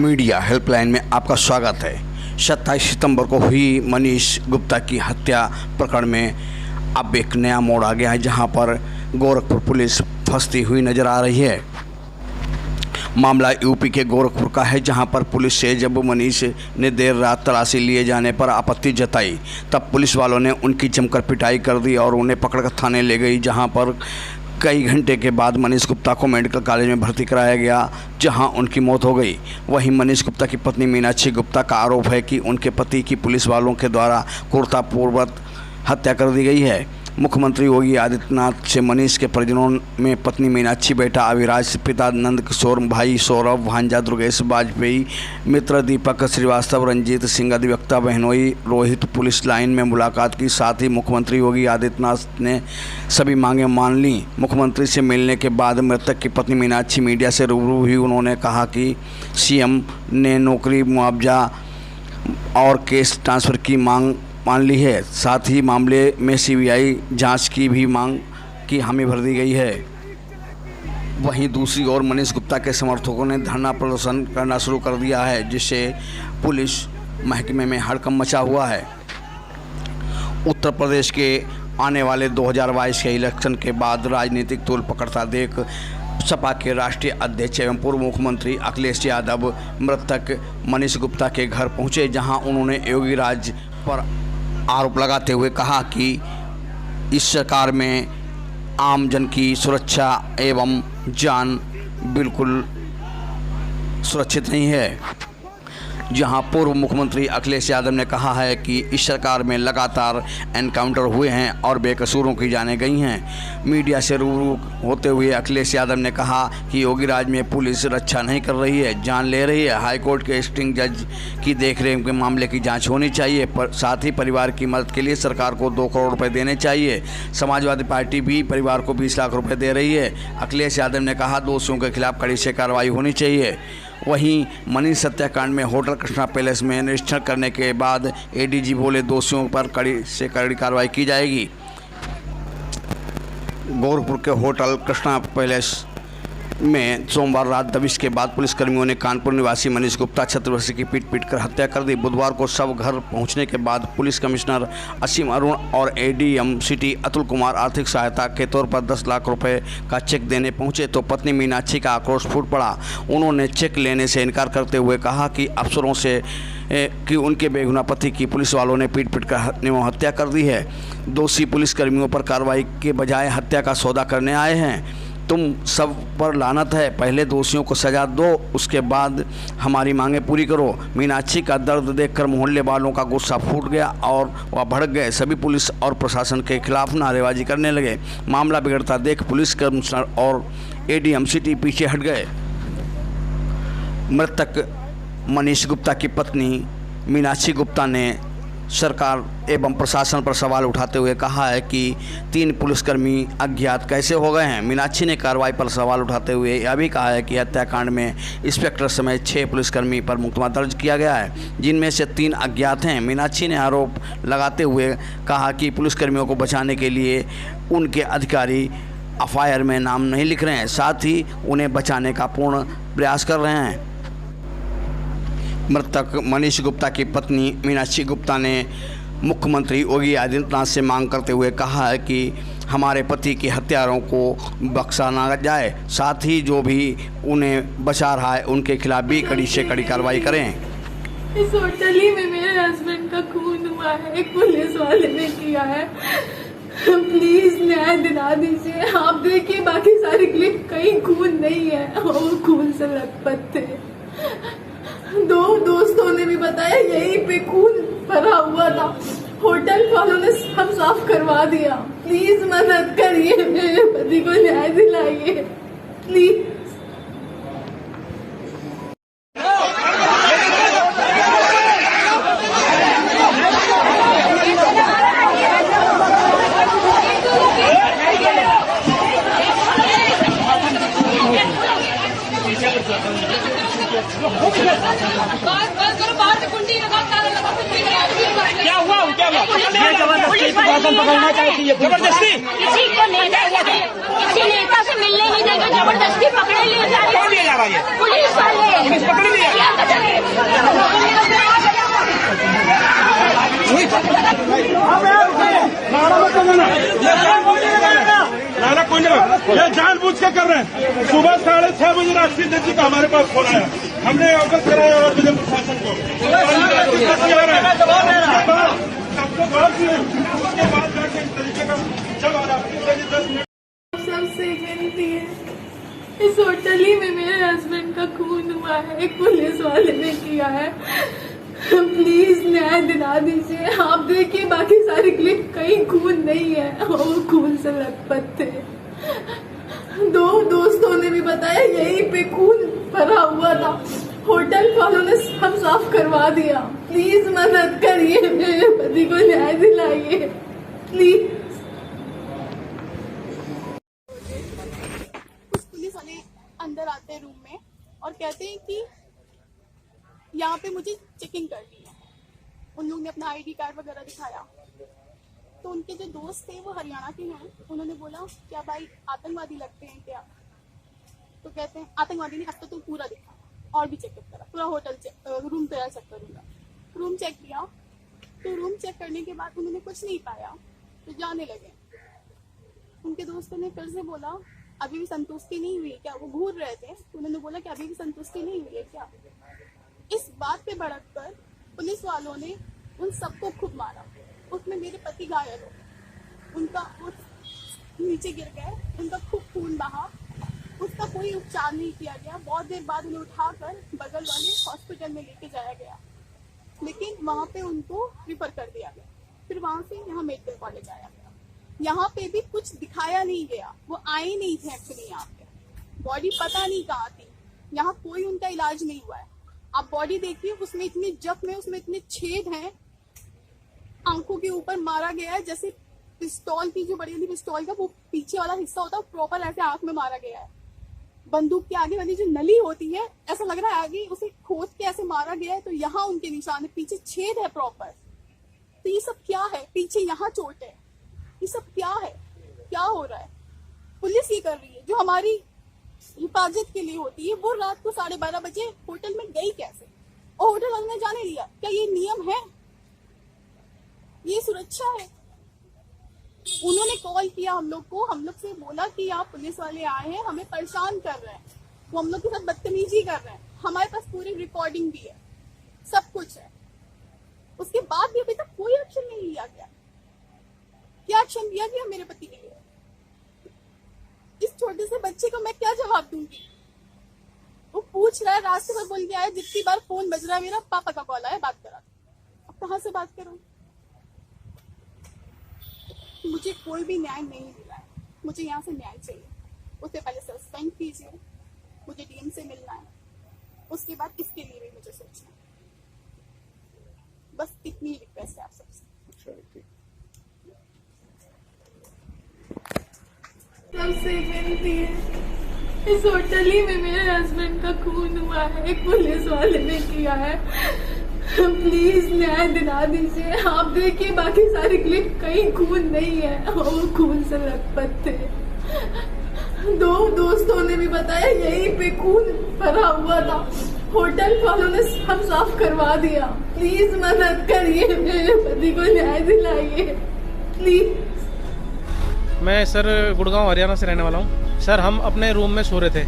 Media helpline में आपका स्वागत है। 27 सितंबर को हुई मनीष गुप्ता की हत्या प्रकरण में अब एक नया मोड़ आ गया है, जहां पर गोरखपुर पुलिस फंसती हुई नजर आ रही है। मामला यूपी के गोरखपुर का है, जहां पर पुलिस से जब मनीष ने देर रात तलाशी लिए जाने पर आपत्ति जताई, तब पुलिस वालों ने उनकी जमकर पिटाई कर दी और उन्हें पकड़कर थाने ले गई, जहां पर कई घंटे के बाद मनीष गुप्ता को मेडिकल कॉलेज में भर्ती कराया गया, जहां उनकी मौत हो गई। वहीं मनीष गुप्ता की पत्नी मीनाक्षी गुप्ता का आरोप है कि उनके पति की पुलिस वालों के द्वारा क्रूरतापूर्वक हत्या कर दी गई है। मुख्यमंत्री योगी आदित्यनाथ से मनीष के परिजनों में पत्नी मीनाक्षी, बेटा अविराज, पिता नंद किशोर, भाई सौरभ, भांजा दुर्गेश वाजपेयी, मित्र दीपक श्रीवास्तव, रंजीत सिंह, अधिवक्ता बहनोई रोहित पुलिस लाइन में मुलाकात की। साथ ही मुख्यमंत्री योगी आदित्यनाथ ने सभी मांगें मान ली। मुख्यमंत्री से मिलने के बाद मृतक की पत्नी मीनाक्षी मीडिया से रूबरू हुई। उन्होंने कहा कि सीएम ने नौकरी, मुआवजा और केस ट्रांसफ़र की मांग मान ली है। साथ ही मामले में सीबीआई जांच की भी मांग की हामी भर दी गई है। वहीं दूसरी ओर मनीष गुप्ता के समर्थकों ने धरना प्रदर्शन करना शुरू कर दिया है, जिससे पुलिस महकमे में हड़कंप मचा हुआ है। उत्तर प्रदेश के आने वाले 2022 के इलेक्शन के बाद राजनीतिक तूल पकड़ता देख सपा के राष्ट्रीय अध्यक्ष एवं पूर्व मुख्यमंत्री अखिलेश यादव मृतक मनीष गुप्ता के घर पहुंचे, जहां उन्होंने योगी राज पर आरोप लगाते हुए कहा कि इस सरकार में आम जन की सुरक्षा एवं जान बिल्कुल सुरक्षित नहीं है। जहां पूर्व मुख्यमंत्री अखिलेश यादव ने कहा है कि इस सरकार में लगातार एनकाउंटर हुए हैं और बेकसूरों की जानें गई हैं। मीडिया से रूबरू होते हुए अखिलेश यादव ने कहा कि योगी राज में पुलिस रक्षा नहीं कर रही है, जान ले रही है। हाईकोर्ट के सिटिंग जज की देखरेख में मामले की जांच होनी चाहिए। साथ ही परिवार की मदद के लिए सरकार को 2 करोड़ रुपये देने चाहिए। समाजवादी पार्टी भी परिवार को 20 लाख रुपये दे रही है। अखिलेश यादव ने कहा दोषियों के खिलाफ कड़ी से कार्रवाई होनी चाहिए। वहीं मनीष हत्याकांड में होटल कृष्णा पैलेस में निरीक्षण करने के बाद एडीजी बोले दोषियों पर कड़ी से कड़ी कार्रवाई की जाएगी। गोरखपुर के होटल कृष्णा पैलेस में सोमवार रात दबिश के बाद पुलिसकर्मियों ने कानपुर निवासी मनीष गुप्ता 36 वर्षीय की पीट कर हत्या कर दी। बुधवार को शव घर पहुंचने के बाद पुलिस कमिश्नर असीम अरुण और एडीएम सिटी अतुल कुमार आर्थिक सहायता के तौर पर 10 लाख रुपए का चेक देने पहुंचे तो पत्नी मीनाक्षी का आक्रोश फूट पड़ा। उन्होंने चेक लेने से इनकार करते हुए कहा कि अफसरों से कि उनके बेगुनाह पति की पुलिस वालों ने पीट कर हत्या कर दी है। दोषी पुलिसकर्मियों पर कार्रवाई के बजाय हत्या का सौदा करने आए हैं। तुम सब पर लानत है, पहले दोषियों को सजा दो, उसके बाद हमारी मांगें पूरी करो। मीनाक्षी का दर्द देखकर मोहल्ले वालों का गुस्सा फूट गया और वह भड़क गए। सभी पुलिस और प्रशासन के खिलाफ नारेबाजी करने लगे। मामला बिगड़ता देख पुलिस कमिश्नर और एडीएम सिटी पीछे हट गए। मृतक मनीष गुप्ता की पत्नी मीनाक्षी गुप्ता ने सरकार एवं प्रशासन पर सवाल उठाते हुए कहा है कि 3 पुलिसकर्मी अज्ञात कैसे हो गए हैं। मीनाक्षी ने कार्रवाई पर सवाल उठाते हुए यह भी कहा है कि हत्याकांड में इंस्पेक्टर समेत 6 पुलिसकर्मी पर मुकदमा दर्ज किया गया है, जिनमें से 3 अज्ञात हैं। मीनाक्षी ने आरोप लगाते हुए कहा कि पुलिसकर्मियों को बचाने के लिए उनके अधिकारी एफआईआर में नाम नहीं लिख रहे हैं, साथ ही उन्हें बचाने का पूर्ण प्रयास कर रहे हैं। मृतक मनीष गुप्ता की पत्नी मीनाक्षी गुप्ता ने मुख्यमंत्री योगी आदित्यनाथ से मांग करते हुए कहा है कि हमारे पति के हत्यारों को बख्शा ना जाए, साथ ही जो भी उन्हें बचा रहा है उनके खिलाफ भी कड़ी से कड़ी कार्रवाई करें। इस होटल ही में मेरे हस्बैंड का खून हुआ है, एक पुलिस वाले ने किया है। प्लीज न्याय दिला दीजिए। आप देखिए बाकी सारे क्लिप, कहीं खून नहीं है और खून से लथपथ थे। 2 दोस्तों ने भी बताया यहीं पे खून भरा हुआ था। होटल वालों ने सब साफ करवा दिया। प्लीज मदद करिए, मेरे पति को न्याय दिलाइए प्लीज। क्या हुआ? प्रशासन पकड़ना चाहती है जबरदस्ती। किसी को किसी नेता से मिलने नहीं देगा, जबरदस्ती पकड़े ले जा रहे हैं। कौन ले जा रहा है? पुलिस वाले। पुलिस पकड़ लिया। क्या करेंगे? नारा कोई नहीं, ये जानबूझ के कर रहे हैं। सुबह 6:30 बजे राष्ट्रीय अध्यक्ष का हमारे पास फोन आया, हमने अवगत कराया और जिला प्रशासन को सबको बात की, उसके बाद जाके इस तरीके का जब आ रहा 10 मिनट सबसे विनती है, इस होटल ही में मेरे हस्बैंड का खून हुआ है, एक पुलिस वाले ने किया है। प्लीज न्याय दिला दीजिए। आप देखिए बाकी सारी क्लिप, कहीं खून नहीं है, वो खून से लथपथ थे। 2 दोस्तों ने भी बताया यहीं पे खून भरा हुआ था, होटल वालों ने सब साफ करवा दिया। प्लीज मदद करिए, मेरे पति को न्याय दिलाइए प्लीज। कुछ पुलिस वाले अंदर आते हैं रूम में और कहते हैं कि यहाँ पे मुझे चेकिंग करनी है। उन लोगों ने अपना आईडी कार्ड वगैरह दिखाया, तो उनके जो दोस्त थे वो हरियाणा के हैं। उन्होंने बोला क्या भाई आतंकवादी लगते हैं क्या? तो कहते हैं आतंकवादी नहीं, अब तो तुम पूरा दिखा और भी चेकअप करा, पूरा होटल रूम तेरा चेक करूंगा। रूम चेक किया, तो रूम चेक करने के बाद उन्होंने कुछ नहीं पाया, तो जाने लगे। उनके दोस्तों ने फिर से बोला अभी भी संतुष्टि नहीं हुई क्या? वो घूर रहे थे, तो उन्होंने बोला कि अभी भी संतुष्टि नहीं हुई है क्या? इस बात पे भड़क कर पुलिस वालों ने उन सबको खूब मारा। उसमें मेरे पति घायल हो, उनका नीचे गिर गए, उनका खूब खून बहा, उसका कोई उपचार नहीं किया गया। बहुत देर बाद उन्हें उठाकर बगल वाले हॉस्पिटल में लेके जाया गया, लेकिन वहाँ पे उनको रिफर कर दिया गया। फिर वहाँ से यहाँ मेडिकल कॉलेज आया गया, यहाँ पे भी कुछ दिखाया नहीं गया, वो आए नहीं थे एक्चुअली। यहाँ पे बॉडी पता नहीं कहाँ थी, यहाँ कोई उनका इलाज नहीं हुआ है। आप बॉडी देखिए, उसमें इतने जख्म है, उसमें इतने छेद हैं, आंखों के ऊपर मारा गया है जैसे पिस्तौल की, जो बड़ी वाली पिस्तौल का वो पीछे वाला हिस्सा होता है प्रॉपर ऐसे आंख में मारा गया है। बंदूक के आगे वाली जो नली होती है, ऐसा लग रहा है आगे उसे खोद के ऐसे मारा गया है, तो यहाँ उनके निशान है, पीछे छेद है प्रॉपर। तो ये सब क्या है? पीछे यहाँ चोट है, ये सब क्या है? क्या हो रहा है? पुलिस ये कर रही है जो हमारी हिफाजत के लिए होती है, वो रात को 12:30 बजे होटल में गई कैसे? और होटल वाले ने जाने दिया? क्या ये नियम है? ये सुरक्षा है? उन्होंने कॉल किया हम लोग को, हम लोग से बोला कि आप पुलिस वाले आए हैं, हमें परेशान कर रहे हैं, वो हम लोग के साथ बदतमीजी कर रहे हैं। हमारे पास पूरी रिकॉर्डिंग भी है, सब कुछ है। उसके बाद भी अभी तक कोई एक्शन नहीं लिया गया। क्या एक्शन लिया गया मेरे पति के लिए? इस छोटे से बच्चे को मैं क्या जवाब दूंगी? वो पूछ रहा है, रास्ते पर बोल के आया, जितनी बार फोन बज रहा है मेरा, पापा का कॉल आया, बात करा। अब कहाँ से बात करूं? मुझे कोई भी न्याय नहीं मिला है, मुझे यहाँ से न्याय चाहिए। उससे पहले सस्पेंड कीजिए, मुझे डीएम से मिलना है, उसके बाद इसके लिए भी मुझे सोचना है। बस इतनी रिक्वेस्ट है आप सबसे। सबसे विनती है, इस होटल ही में मेरे हस्बैंड का खून हुआ है, एक पुलिस वाले ने किया है। प्लीज न्याय दिला दीजिए। आप देखिए बाकी सारी क्लिप, कहीं खून नहीं है, वो खून से लथपथ थे। 2 दोस्तों ने भी बताया यहीं पे खून भरा हुआ था, होटल वालों ने सब साफ करवा दिया। प्लीज मदद करिए, मेरे पति को न्याय दिलाइए प्लीज। मैं सर गुड़गांव हरियाणा से रहने वाला हूँ। सर हम अपने रूम में सो रहे थे,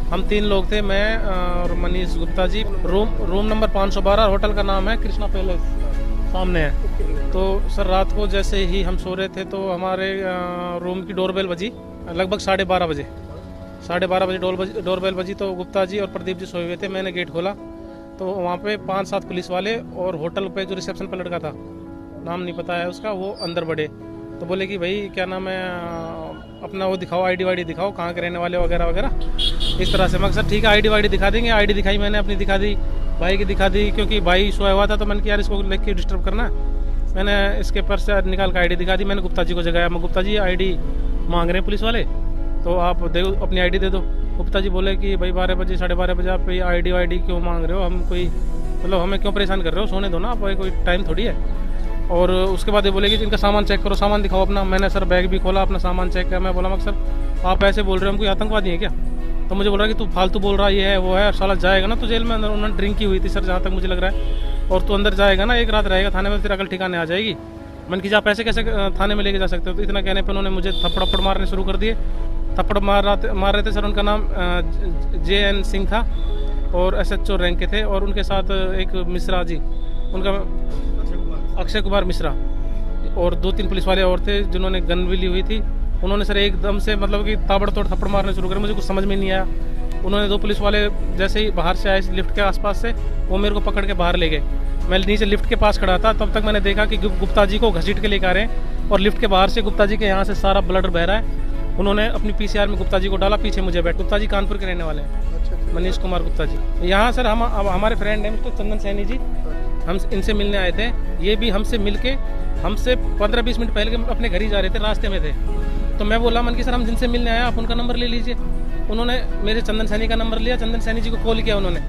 हम 3 लोग थे, मैं और Manish Gupta ji. Room number 512, hotel का नाम है कृष्णा पैलेस, सामने है। तो सर रात को जैसे ही हम सो रहे थे तो हमारे रूम की डोरबेल बजी, लगभग 12:30 बजे। 12:30 डोरबेल बजी तो गुप्ता जी और प्रदीप जी सोए हुए थे। मैंने गेट खोला तो वहाँ पे 5-7 पुलिस वाले और होटल पे जो रिसेप्शन पर लड़का था, नाम नहीं पता है उसका, वो अंदर बढ़े। तो बोले कि भाई क्या नाम है, अपना वो दिखाओ, आईडी वाईडी दिखाओ, कहाँ के रहने वाले वगैरह वगैरह, इस तरह से। मैं सर ठीक है आईडी वाईडी दिखा देंगे। आईडी दिखाई, मैंने अपनी दिखा दी, भाई की दिखा दी, क्योंकि भाई सोया हुआ था तो मैंने कि यार इसको लेके डिस्टर्ब करना है। मैंने इसके पर्स से निकाल कर आईडी दिखा दी। मैंने गुप्ता जी को जगाया, मैं गुप्ता जी आईडी मांग रहे हैं पुलिस वाले, तो आप दे अपनी आईडी दे दो। गुप्ता जी बोले कि भाई 12 बजे 12:30 बजे आप आईडी वाईडी क्यों मांग रहे हो, हम कोई मतलब हमें क्यों परेशान कर रहे हो, सोने दो ना आप, कोई टाइम थोड़ी है। और उसके बाद ये बोले कि इनका सामान चेक करो, सामान दिखाओ अपना। मैंने सर बैग भी खोला, अपना सामान चेक किया। मैं बोला मगर सर आप ऐसे बोल रहे हो, हम कोई आतंकवादी है क्या? तो मुझे बोल रहा है कि तू फालतू बोल रहा है, ये है वो है, साला जाएगा ना तो जेल में। अंदर उन्होंने ड्रिंक की हुई थी सर, जहाँ तक मुझे लग रहा है। और तू अंदर जाएगा ना, एक रात रहेगा थाने में, फिर अकल ठिकाने आ जाएगी। मन की जा पैसे कैसे थाने में लेके जा सकते हो? तो इतना कहने पर उन्होंने मुझे थप्पड़ मारने शुरू कर दिए। थप्पड़ मार रहे थे सर। उनका नाम JN सिंह था और SHO रैंक के थे। और उनके साथ एक मिश्रा जी, उनका अक्षय कुमार मिश्रा, और 2-3 पुलिस वाले और थे जिन्होंने गन भी ली हुई थी। उन्होंने सर एकदम से मतलब कि ताबड़तोड़ थप्पड़ मारने शुरू करे। मुझे कुछ समझ में नहीं आया। उन्होंने 2 पुलिस वाले जैसे ही बाहर से आए लिफ्ट के आसपास से, वो मेरे को पकड़ के बाहर ले गए। मैं नीचे लिफ्ट के पास खड़ा था, तब तक मैंने देखा कि गुप्ता जी को घसीट के लेकर आ रहे हैं और लिफ्ट के बाहर से गुप्ता जी के यहाँ से सारा ब्लड बह रहा है। उन्होंने अपनी PCR में गुप्ता जी को डाला, पीछे मुझे बैठ। गुप्ता जी कानपुर के रहने वाले हैं, मनीष कुमार गुप्ता जी। यहाँ सर हम हमारे फ्रेंड हैं मिस्टर चंदन सैनी जी, हम इनसे मिलने आए थे। ये भी हमसे मिलके हमसे 15-20 मिनट पहले अपने घर ही जा रहे थे, रास्ते में थे। तो मैं बोला मन की सर हम जिनसे मिलने आए आप उनका नंबर ले लीजिए। उन्होंने मेरे चंदन सैनी का नंबर लिया, चंदन सैनी जी को कॉल किया उन्होंने।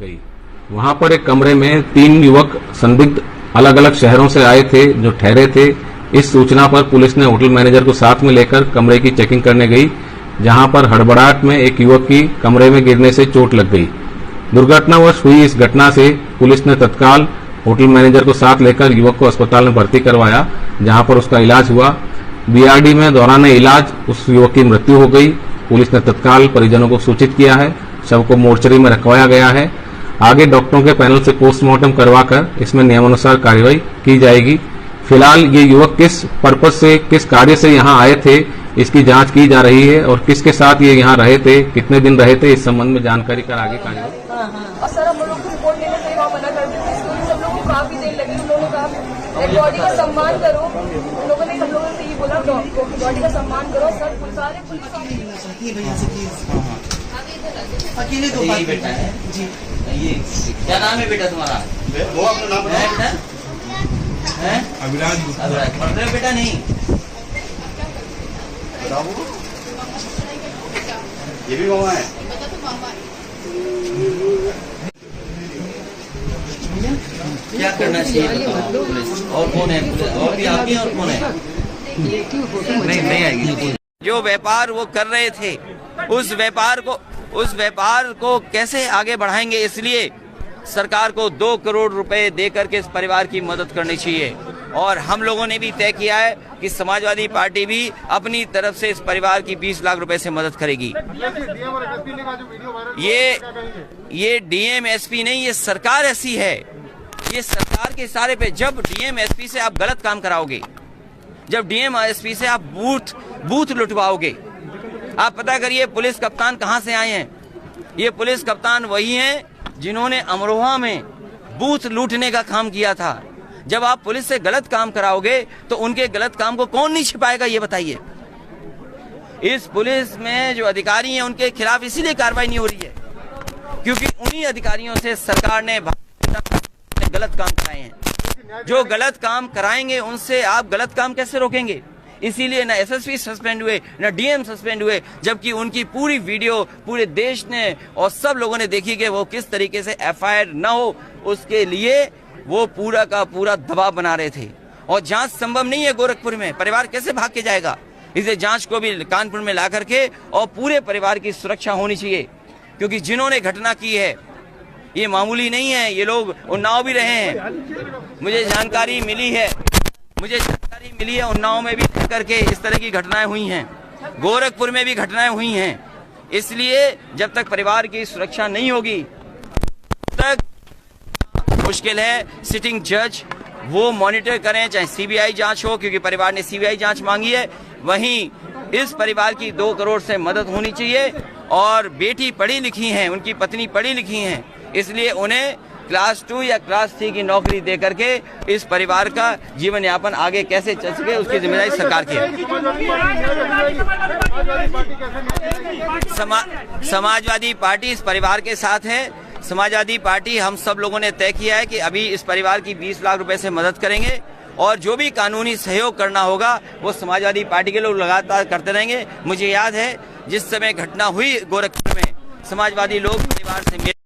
गई। वहां पर एक कमरे में 3 युवक संदिग्ध अलग अलग शहरों से आए थे जो ठहरे थे। इस सूचना पर पुलिस ने होटल मैनेजर को साथ में लेकर कमरे की चेकिंग करने गई, जहां पर हड़बड़ाहट में एक युवक की कमरे में गिरने से चोट लग गई। दुर्घटनावश हुई इस घटना से पुलिस ने तत्काल होटल मैनेजर को साथ लेकर युवक को अस्पताल में भर्ती करवाया, जहां पर उसका इलाज हुआ। BRD में दौरान इलाज उस युवक की मृत्यु हो गई। पुलिस ने तत्काल परिजनों को सूचित किया है। शव को मोर्चरी में रखवाया गया है। आगे डॉक्टरों के पैनल से पोस्टमार्टम करवाकर इसमें नियमानुसार कार्रवाई की जाएगी। फिलहाल ये युवक किस पर्पज से, किस कार्य से यहाँ आए थे, इसकी जांच की जा रही है और किसके साथ ये यहाँ रहे थे, कितने दिन रहे थे, इस संबंध में जानकारी कर आगे कार्रवाई। और सर हम लोग को रिपोर्ट लेने से वहाँ मना कर दी। सब लोगों को काफी देर लगी। उन लोगों का डेड बॉडी का सम्मान करो। उन लोगों ने हम लोगों से ये बोला बॉडी का सम्मान करो। सर सारे पुलिस अकेले 2 बेटा है जी। ये क्या नाम है बेटा तुम्हारा? वो अपना नाम है बेटा है अभिराज। मतलब बेटा नहीं, ये भी मामा है। क्या करना चाहिए बताओ पुलिस? और कौन है पुलिस? और भी आपकी और कौन है? नहीं आएगी। जो व्यापार वो कर रहे थे उस व्यापार को कैसे आगे बढ़ाएंगे, इसलिए सरकार को 2 करोड़ रुपए देकर के इस परिवार की मदद करनी चाहिए। और हम लोगों ने भी तय किया है कि समाजवादी पार्टी भी अपनी तरफ से इस परिवार की 20 लाख रुपए से मदद करेगी। ये DM SP नहीं, ये सरकार ऐसी है। ये सरकार के इशारे पे जब DM SP से आप गलत काम कराओगे, जब DM SP से आप बूथ लुटवाओगे, आप पता करिए पुलिस कप्तान कहां से आए हैं। ये पुलिस कप्तान वही हैं जिन्होंने अमरोहा में बूथ लूटने का काम किया था। जब आप पुलिस से गलत काम कराओगे तो उनके गलत काम को कौन नहीं छिपाएगा, ये बताइए। इस पुलिस में जो अधिकारी हैं उनके खिलाफ इसीलिए कार्रवाई नहीं हो रही है क्योंकि उन्हीं अधिकारियों से सरकार ने गलत काम कराए हैं। जो गलत काम कराएंगे उनसे आप गलत काम कैसे रोकेंगे? इसीलिए न SSP सस्पेंड हुए, न DM सस्पेंड हुए, जबकि उनकी पूरी वीडियो पूरे देश ने और सब लोगों ने देखी कि वो किस तरीके से FIR न हो, उसके लिए वो पूरा का पूरा दबाव बना रहे थे। और जांच संभव नहीं है गोरखपुर में, परिवार कैसे भाग के जाएगा? इसे जांच को भी कानपुर में ला करके और पूरे परिवार की सुरक्षा होनी चाहिए, क्योंकि जिन्होंने घटना की है ये मामूली नहीं है। ये लोग उन्नाव भी रहे हैं। मुझे जानकारी मिली है उन्नाव में भी करके इस तरह की घटनाएं हुई हैं, गोरखपुर में भी घटनाएं हुई हैं। इसलिए जब तक परिवार की सुरक्षा नहीं होगी तब तक मुश्किल है। सिटिंग जज वो मॉनिटर करें, चाहे सीबीआई जांच हो, क्योंकि परिवार ने सीबीआई जांच मांगी है। वहीं इस परिवार की 2 करोड़ से मदद होनी चाहिए। और बेटी पढ़ी लिखी हैं, उनकी पत्नी पढ़ी लिखी हैं, इसलिए उन्हें क्लास 2 या क्लास 3 की नौकरी दे करके इस परिवार का जीवन यापन आगे कैसे चल सके, उसकी जिम्मेदारी सरकार की है। समाजवादी पार्टी इस परिवार के साथ है। समाजवादी पार्टी, हम सब लोगों ने तय किया है कि अभी इस परिवार की 20 लाख रुपए से मदद करेंगे और जो भी कानूनी सहयोग करना होगा वो समाजवादी पार्टी के लोग लगातार करते रहेंगे। मुझे याद है जिस समय घटना हुई गोरखपुर में, समाजवादी लोग परिवार से मिले।